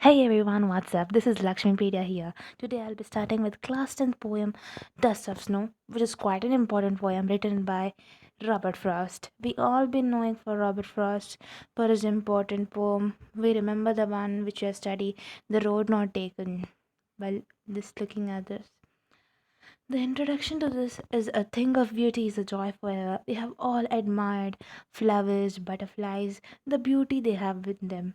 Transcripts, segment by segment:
Hey everyone, what's up? This is laxmipedia here. Today I'll be starting with class 10 poem Dust of Snow, which is quite an important poem written by Robert Frost. We all been knowing for Robert Frost for his important poem. We remember the one which we have studied, The Road Not Taken. Well, just looking at this. The introduction to this is a thing of beauty is a joy forever. We have all admired flowers, butterflies, the beauty they have with them.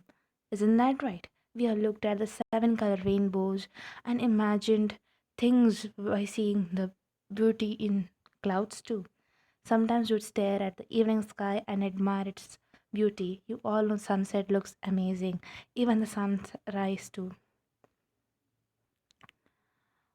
Isn't that right? We have looked at the seven color rainbows and imagined things by seeing the beauty in clouds too. Sometimes you'd stare at the evening sky and admire its beauty. You all know sunset looks amazing, even the sunrise too.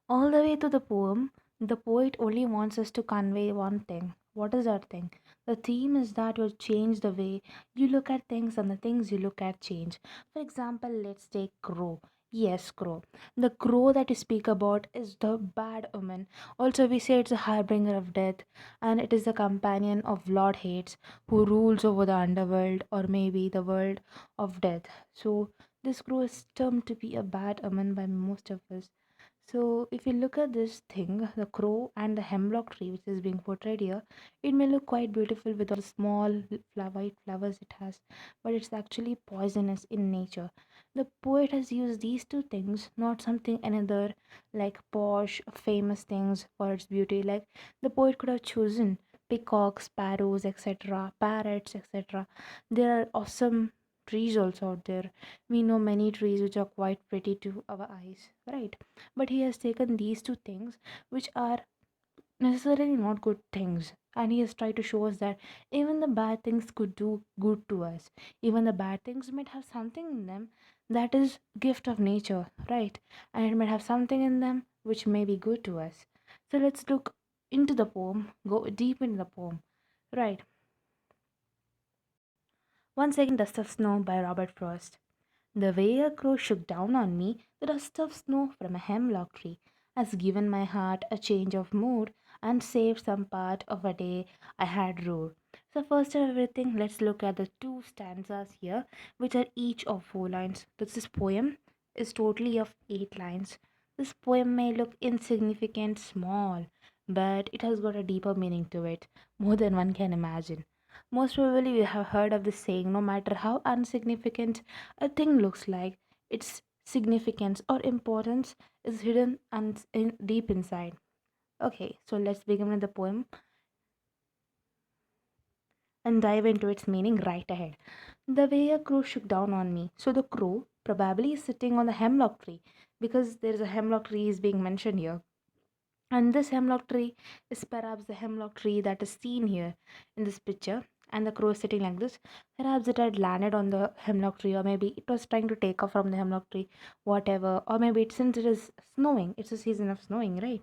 All the way to the poem, the poet only wants us to convey one thing. What is that thing? The theme is that you'll change the way you look at things and the things you look at change. For example, let's take crow. Yes, crow. The crow that you speak about is the bad omen. Also, we say it's a harbinger of death, and it is the companion of Lord Hades, who rules over the underworld or maybe the world of death. So, this crow is termed to be a bad omen by most of us. So, if you look at this thing, the crow and the hemlock tree, which is being portrayed here, it may look quite beautiful with all the small white flowers it has, but it's actually poisonous in nature. The poet has used these two things, not something another like posh, famous things for its beauty. Like the poet could have chosen peacocks, sparrows, etc., parrots, etc. There are awesome trees also out there. We know many trees which are quite pretty to our eyes, right? But he has taken these two things which are necessarily not good things, and he has tried to show us that even the bad things could do good to us. Even the bad things might have something in them that is gift of nature, right? And it might have something in them which may be good to us. So let's look into the poem, go deep into the poem, right? Once again, Dust of Snow by Robert Frost. The way a crow shook down on me, the dust of snow from a hemlock tree, has given my heart a change of mood and saved some part of a day I had ruled. So, first of everything, let's look at the two stanzas here, which are each of 4 lines. This poem is totally of 8 lines. This poem may look insignificant, small, but it has got a deeper meaning to it, more than one can imagine. Most probably, you have heard of this saying no matter how insignificant a thing looks like, its significance or importance is hidden and deep inside. Okay, so let's begin with the poem and dive into its meaning right ahead. The way a crow shook down on me. So the crow probably is sitting on the hemlock tree because there is a hemlock tree is being mentioned here. And this hemlock tree is perhaps the hemlock tree that is seen here in this picture. And the crow is sitting like this. Perhaps it had landed on the hemlock tree, or maybe it was trying to take off from the hemlock tree, whatever. Or maybe since it is snowing, it's a season of snowing, right?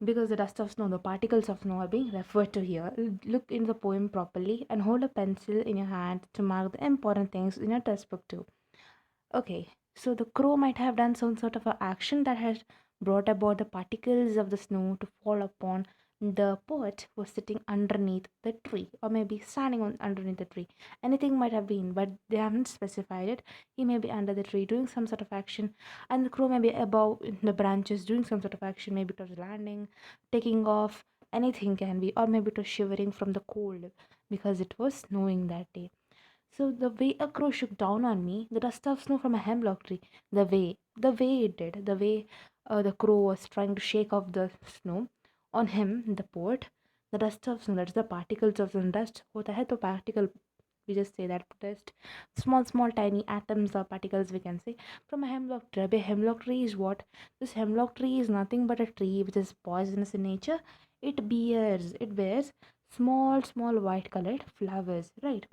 Because the dust of snow, the particles of snow are being referred to here. Look in the poem properly and hold a pencil in your hand to mark the important things in your test book too. Okay, so the crow might have done some sort of a action that has brought about the particles of the snow to fall upon the poet who was sitting underneath the tree, or maybe standing on underneath the tree. Anything might have been, but they haven't specified it. He may be under the tree doing some sort of action, and the crow may be above in the branches doing some sort of action. Maybe it was landing, taking off. Anything can be, or maybe it was shivering from the cold because it was snowing that day. So the way a crow shook down on me, the dust of snow from a hemlock tree, the way it did, the way the crow was trying to shake off the snow on him, the poet, the dust of snow, that's the particles of the dust. होता है तो particle, we just say that dust, small tiny atoms or particles we can say from a hemlock tree. A hemlock tree is what? This hemlock tree is nothing but a tree which is poisonous in nature. It bears small white colored flowers, right?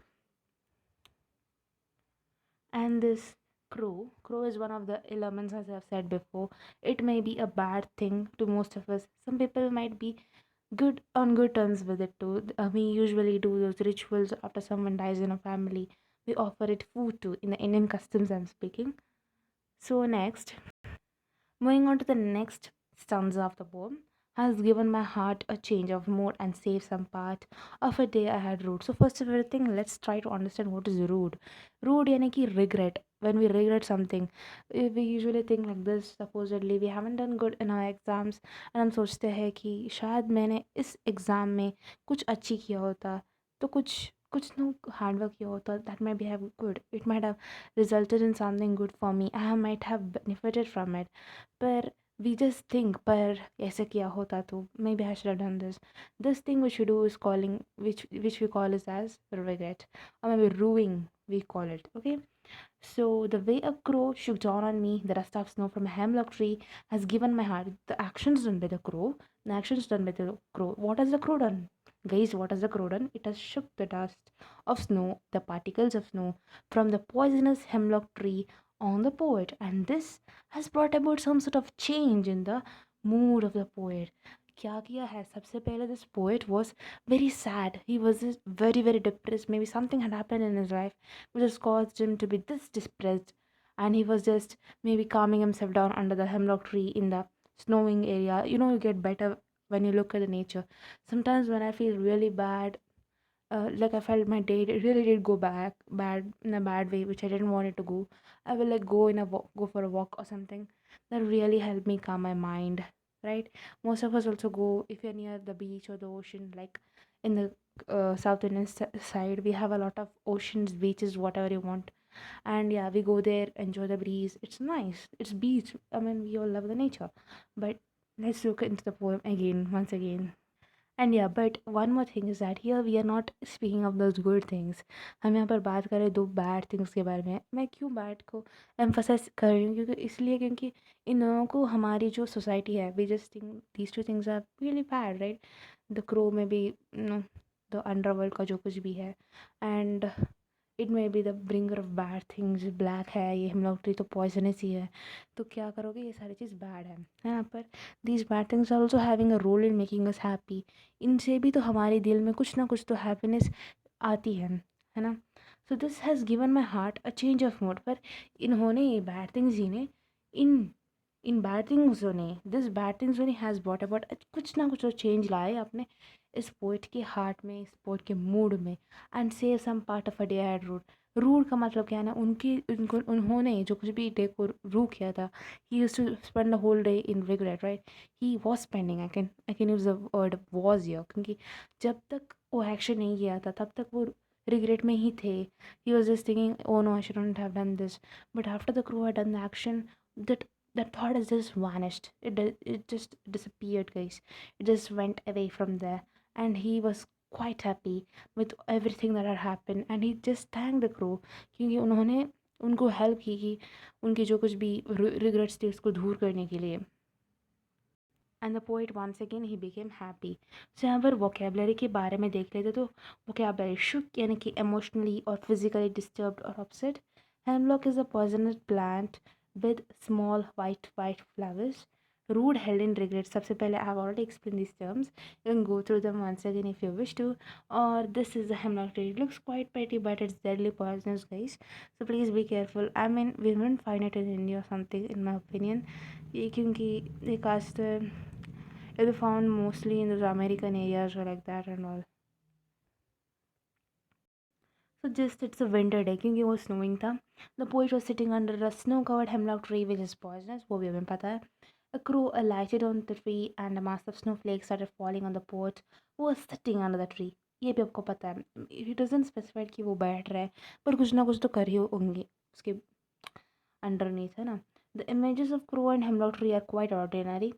And this crow is one of the elements, as I've said before. It may be a bad thing to most of us. Some people might be good terms with it too. We usually do those rituals after someone dies in a family. We offer it food too, in the Indian customs I'm speaking. So next, moving on to the next stanza of the poem, has given my heart a change of mood and saved some part of a day I had rude. So first of everything, let's try to understand what is rude. Rude यानी कि regret. when we regret something, we usually think like this, supposedly we haven't done good in our exams, and हम सोचते हैं कि शायद मैंने इस exam में कुछ अच्छी किया होता, तो कुछ कुछ no hard work किया होता, that might be have good, it might have resulted in something good for me, I might have benefited from it. पर we just think, पर ऐसे किया होता तो maybe I should have done this. This thing which we do is calling, which we call is as regret, or maybe ruining we call it. Okay, so the way a crow shook down on me, the dust of snow from a hemlock tree, has given my heart. The actions done by the crow, the actions done by the crow. What has the crow done? Guys, what has the crow done? It has shook the dust of snow, the particles of snow from the poisonous hemlock tree on the poet, and this has brought about some sort of change in the mood of the poet. क्या किया है सबसे पहले, this poet was very sad, he was just very very depressed, maybe something had happened in his life which has caused him to be this depressed, and he was just maybe calming himself down under the hemlock tree in the snowing area. You know, you get better when you look at the nature. Sometimes when I feel really bad, like I felt my day really did go back bad in a bad way, which I didn't want it to go. I will like go for a walk or something that really helped me calm my mind. Right? Most of us also go if you're near the beach or the ocean, like in the South Indian side, we have a lot of oceans, beaches, whatever you want. And yeah, we go there, enjoy the breeze. It's nice. It's beach. I mean, we all love the nature. But let's look into the poem again, once again. And yeah, but one more thing is that here we are not speaking of those good things. हम यहाँ पर बात करें दो bad things के बारे में. मैं क्यों बैड को एम्फसाइज कर रही हूँ, क्योंकि इसलिए क्योंकि इन दोनों को हमारी जो सोसाइटी है, we just think these two things are really bad, right? The crow में भी द अंडरवर्ल्ड का जो कुछ भी है, and it may be the bringer of bad things, black है ये हिमलॉक ट्री तो पॉइजनस ही है, तो क्या करोगे, ये सारी चीज़ बैड है ना? पर these bad things are also having a role in making us happy. इनसे भी तो हमारे दिल में कुछ ना कुछ तो हैप्पीनेस आती है ना? So this has given my heart a change of mood. पर इन्होंने ये बैड थिंग्स ही ने इन इन बैड थिंग्स ने दिस बैड थिंग्स ने हैज़ बॉट अबाउट कुछ ना कुछ तो चेंज लाए अपने इस पोइट के हार्ट में, इस पोइट के मूड में, and save some part of a day had rued. Rued का मतलब क्या है ना, उनकी उनको उन्होंने जो कुछ भी डे को रू किया था, he used to spend the whole day in regret, right? He was spending, I can use the word was here, क्योंकि जब तक वो एक्शन नहीं किया था तब तक वो रिग्रेट में ही थे. He was just thinking, oh no I shouldn't have done this. But after the crow had done the action, that that thought has just vanished. It just disappeared, guys. It just went away from there, and he was quite happy with everything that had happened, and he just thanked the crow क्योंकि उन्होंने उनको help की कि उनकी जो कुछ भी regrets थे उसको दूर करने के लिए. And the poet once again he became happy. So यहाँ पर वोकेबलरी के बारे में देख लेते तो वोकेबलरी शुक यानी कि इमोशनली और फिजिकली डिस्टर्ब्ड और upset. Hemlock is a poisonous plant with small white flowers. Rude held in regret. सबसे पहले I have already explained these terms. You can go through them once again if you wish to. Or this is the hemlock tree. It looks quite pretty, but it's deadly poisonous, guys. So please be careful. I mean, we won't find it in India or something, in my opinion. ये क्योंकि ये cast it is found mostly in the American areas or like that and all. So just it's a winter day क्योंकि वो snowing था. The poet was sitting under a snow-covered hemlock tree which is poisonous. वो भी हमें पता है. A crow alighted on the tree and a mass of snowflakes started falling on the poet who was sitting under the tree. ये भी आपको पता है. It doesn't specify कि वो बैठ रहा है, पर कुछ ना कुछ तो कर ही होंगे उसके underneath, है ना? The images of crow and hemlock tree are quite ordinary,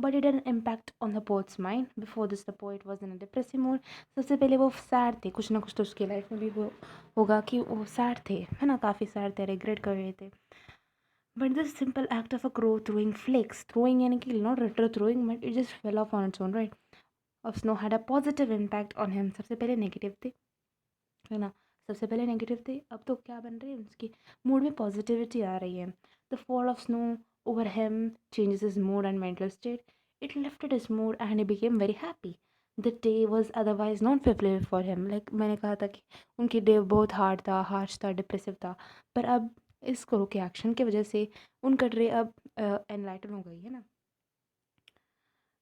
but it had an impact on the poet's mind. Before this, the poet was in a depressive mood. सबसे पहले वो सैड थे, कुछ ना कुछ तो उसकी लाइफ में भी वो होगा कि वो सैड थे, है ना? काफ़ी सैड थे, रिग्रेट कर रहे थे. But this simple act of a crow throwing flakes, throwing यानी कि not retro throwing, but it just fell off on its own, right? Of snow had a positive impact on him. सबसे पहले negative थे, है ना? सबसे पहले negative थे, अब तो क्या बन रहे हैं, उसकी मूड में पॉजिटिविटी आ रही है. The fall of snow over him changes his mood and mental state. It lifted his mood and he became very happy. The day was otherwise not favourable for him. Like मैंने कहा था कि उनकी day बहुत hard था, harsh था, depressive था, पर अब इस करो के एक्शन की वजह से उनका डे अब एनलाइटन हो गई, है ना?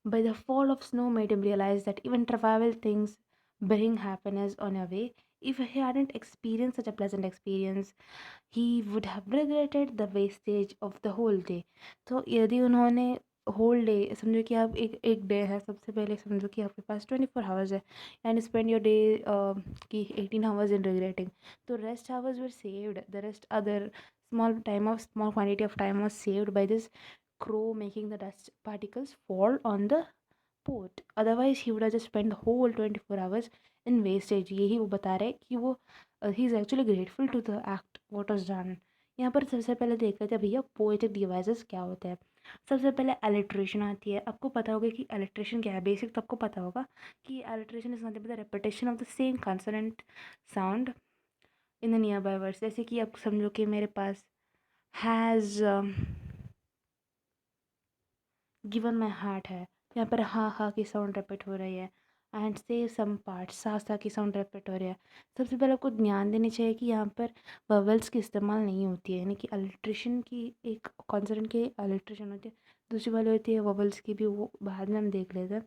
By the fall of snow made him realize that even trivial things bring happiness on a way. If he hadn't experienced such a pleasant experience, he would have regretted the wastage of the whole day. तो यदि उन्होंने whole day, समझो कि आप एक day है, सबसे पहले समझो कि आपके पास 24 आवर्स है एंड स्पेंड योर डे की 18 आवर्स इन रिग्रेटिंग, तो rest hours were saved, the rest other small quantity of time was saved by this crow making the dust particles fall on the port. Otherwise he would have just spent the whole 24 hours in wastage. यही वो बता रहे हैं कि वो he is actually grateful to the act what was done. यहाँ पर सबसे पहले देख लेते हैं भैया पोएटिक डिवाइसेस क्या होते हैं. सबसे पहले एलिट्रेशन आती है. आपको पता होगा कि एलिट्रेशन क्या है, बेसिक तो आपको पता होगा कि alliteration is nothing but the repetition of the same consonant sound in the near by words. जैसे कि आप समझो कि मेरे पास हैज़ गिवन माई हार्ट है, यहाँ पर हा की साउंड रिपीट हो रही है एंड से सम पार्ट सा की साउंड रिपीट हो रही है. सबसे पहले आपको ध्यान देनी चाहिए कि यहाँ पर ववेल्स की इस्तेमाल नहीं होती है, यानी कि अलिट्रेशन की एक कॉन्सोनेंट की अलिट्रेशन होती है, दूसरी वाली होती है ववेल्स की भी, वो बाद में हम देख लेते हैं.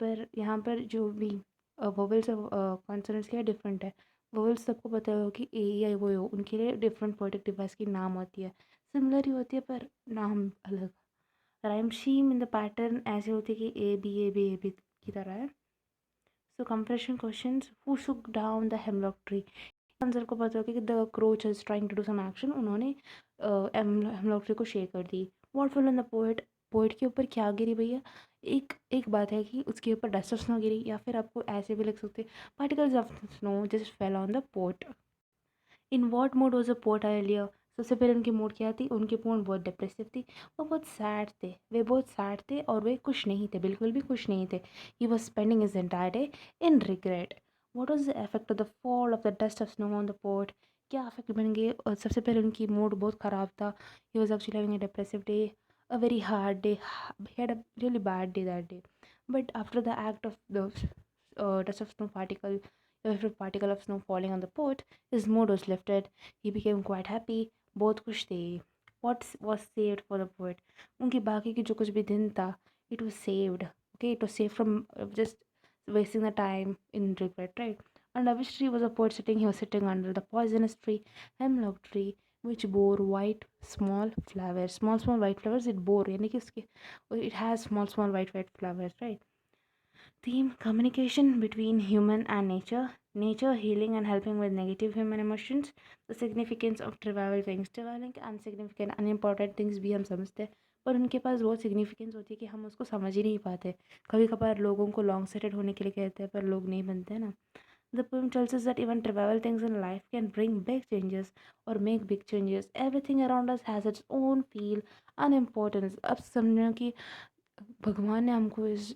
पर यहाँ पर जो भी ववेल्स और कॉन्सोनेंट्स क्या डिफरेंट है. ववेल्स सबको पता हो कि ए या वो हो, उनके लिए डिफरेंट पोएटिक डिवाइस की नाम होती है, सिमिलर ही होती है पर नाम अलग. Rhyme scheme in the pattern ऐसे होती है कि ए बी की तरह है. So comprehension question, who shook down the hemlock tree. Answer को पता होगा कि the crow is trying to do some action, उन्होंने हेमलॉक ट्री को शेक कर दी. What fell on the poet. Poet के ऊपर क्या गिरी भैया. एक बात है कि उसके ऊपर डस्ट ऑफ स्नो गिरी, या फिर आपको ऐसे भी लिख सकते particles of snow just fail on the poet. In what mood was a port earlier. सबसे पहले उनकी मूड क्या थी, उनकी मूड बहुत डिप्रेसिव थी, वो बहुत सैड थे, वे बहुत सैड थे और वे खुश नहीं थे, बिल्कुल भी खुश नहीं थे. He was spending his entire day in regret. What was the effect of the fall of the dust of snow on the port. क्या इफेक्ट बन गए. और सबसे पहले उनकी मूड बहुत ख़राब था. He was actually having a depressive day, a very hard day. He had a really bad day that day. But after the act of the dust of snow particle, every particle of snow falling on the pot, his mood was lifted. He became quite happy. बहुत खुश थे. What was saved for the poet? उनकी बाकी की जो कुछ भी दिन था, it was saved. Okay, it was saved from just wasting the time in regret, right? Under which tree was a poet sitting? He was sitting under the poisonous tree, hemlock tree, which bore white small flowers. Small white flowers. It bore, यानी कि उसके it has small white flowers, right? Theme, communication between human and nature. Nature healing and helping with negative human emotions. The significance of trivial things. Trivial and significant unimportant things भी हम समझते हैं, पर उनके पास बहुत सिग्निफिकेंस होती है कि हम उसको समझ ही नहीं पाते. कभी कभार लोगों को लॉन्ग साइटेड होने के लिए कहते हैं, पर लोग नहीं बनते हैं ना. The poem tells us that even trivial things in life can bring big changes or make big changes. Everything around us has its own feel and importance. अब समझो कि भगवान ने हमको इस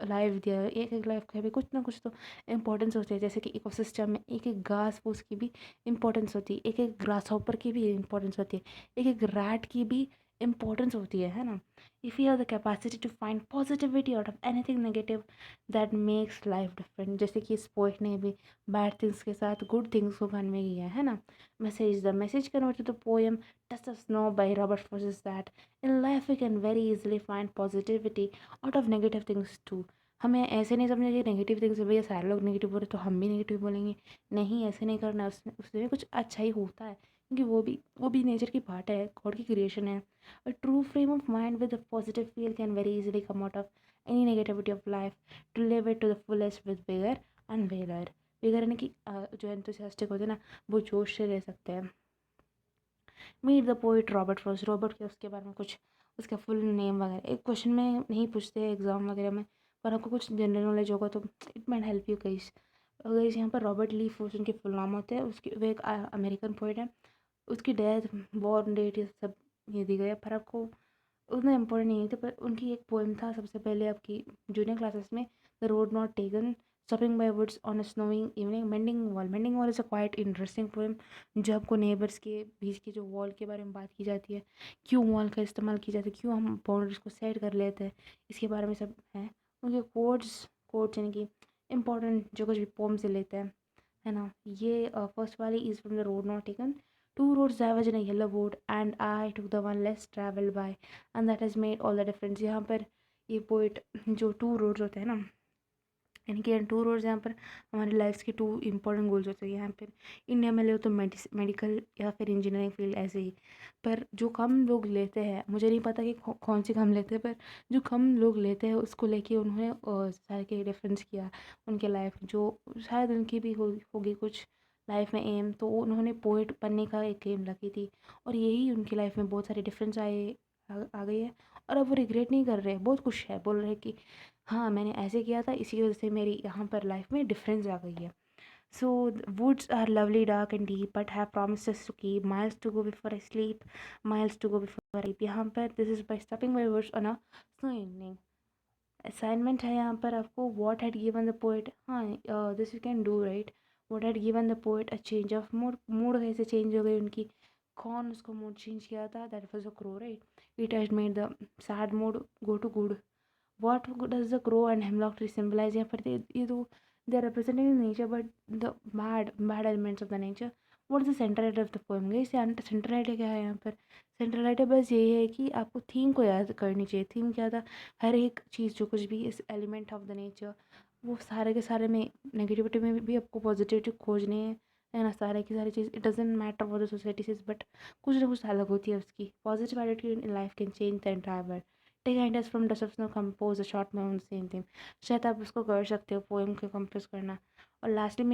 लाइफ दिया है, एक एक लाइफ का भी कुछ ना कुछ तो इम्पोर्टेंस होती है. जैसे कि इकोसिस्टम में एक एक घास फूस की भी इम्पोर्टेंस होती है, एक एक ग्रास हॉपर की भी इम्पोर्टेंस होती है, एक एक रैट की भी इम्पोर्टेंस होती है ना. If you have the capacity to find positivity out of anything negative, that makes life different. जैसे कि इस पोइट ने भी बैड थिंग्स के साथ गुड थिंग्स को कन्वे किया है ना. Message convert to the poem dust of snow by Robert Frost is that in life we can very easily find positivity out of negative things too. हमें ऐसे नहीं समझना कि नेगेटिव थिंग्स है भैया सारे लोग नेगेटिव बोल रहे तो हम भी नेगेटिव बोलेंगे. नहीं, ऐसे नहीं करना. उसमें भी कुछ अच्छा ही होता है, क्योंकि वो भी नेचर की पार्ट है, गॉड की क्रिएशन है. A true frame of mind with a positive feel can very easily come out of any negativity of life to live it to the fullest with vigour and valour. Vigour यानी कि जो enthusiastic होते हैं ना, वो जोश से रह सकते हैं. Meet the poet Robert Frost. Robert के उसके बारे में कुछ उसका फुल नेम वगैरह एक क्वेश्चन में नहीं पूछते एग्जाम वगैरह में, पर आपको कुछ जनरल नॉलेज होगा तो it might help you guys. Guys यहाँ पर रॉबर्ट ली फ्रॉस्ट उनके फुल नाम होते हैं. उसके वो एक अमेरिकन पोइट है. उसकी डेथ, बॉर्न डेट, ये सब ये दी गई है, पर आपको उतना इम्पोर्टेंट नहीं थे. पर उनकी एक पोएम था सबसे पहले आपकी जूनियर क्लासेस में, the road not taken, stopping by woods on a snowing evening, mending wall is a quite interesting poem. जो आपको नेबर्स के बीच की जो वॉल के बारे में बात की जाती है, क्यों वॉल का इस्तेमाल की जाती है, क्यों हम बाउंड्रीज को सेट कर लेते हैं, इसके बारे में सब है. उनके कोट्स यानी कि इम्पोर्टेंट जो कुछ भी पोम से लेते हैं, है ना. ये फर्स्ट वाली is from the road not taken. Two roads diverge in a yellow wood and I took the one less traveled by and that has made all the difference. यहाँ पर ये पोइट जो टू रोड्स होते हैं ना, इनके and two roads यहाँ पर हमारी लाइफ्स के टू इंपॉर्टेंट गोल्स होते हैं। यहाँ पर इंडिया में ले तो मेडिकल या फिर इंजीनियरिंग फील्ड ऐसे ही, पर जो कम लोग लेते हैं, मुझे नहीं पता कि कौन सी कम लेते हैं, पर जो कम लोग लेते हैं उसको लेके उन्होंने सारे के डिफरेंस किया उनके लाइफ, जो शायद उनकी भी होगी कुछ लाइफ में एम, तो उन्होंने पोइट बनने का एक एम रखी थी और यही उनकी लाइफ में बहुत सारे डिफरेंस आ गई है। और अब वो रिग्रेट नहीं कर रहे, बहुत खुश है, बोल रहे कि हाँ मैंने ऐसे किया था, इसी वजह से मेरी यहाँ पर लाइफ में डिफरेंस आ गई है। So woods are lovely dark and deep but have promises to keep, miles to go before I sleep, miles to go before I sleep। यहाँ पर this is by stopping by woods on a snow evening. Assignment है यहाँ पर आपको, what had given the poet, हाँ this you can do right. What had given the poet a change of mood, mood कैसे change हो गई उनकी, कौन उसको मूड चेंज किया था, that was a crow right. It has made the sad mood go to good. What does the crow and hemlock tree symbolize? यहाँ पर ये तो they are representing the nature but the bad elements of the nature। What is the central idea of the poem? गई central idea क्या है यहाँ पर? Central idea बस यही है कि आपको थीम को याद करनी चाहिए। थीम क्या था, हर एक चीज़ जो कुछ भी इस एलिमेंट ऑफ द नेचर, वो सारे के सारे में नेगेटिविटी में भी आपको पॉजिटिविटी खोजनी है ना। सारे की सारी चीज़, it doesn't matter what the society says, but कुछ ना कुछ अलग होती है उसकी। Positive attitude in life can change the entire world. Take ideas from dust of snow, compose a short poem on the same theme. शायद आप उसको कर सकते हो, पोएम को कंपोज करना। और लास्टली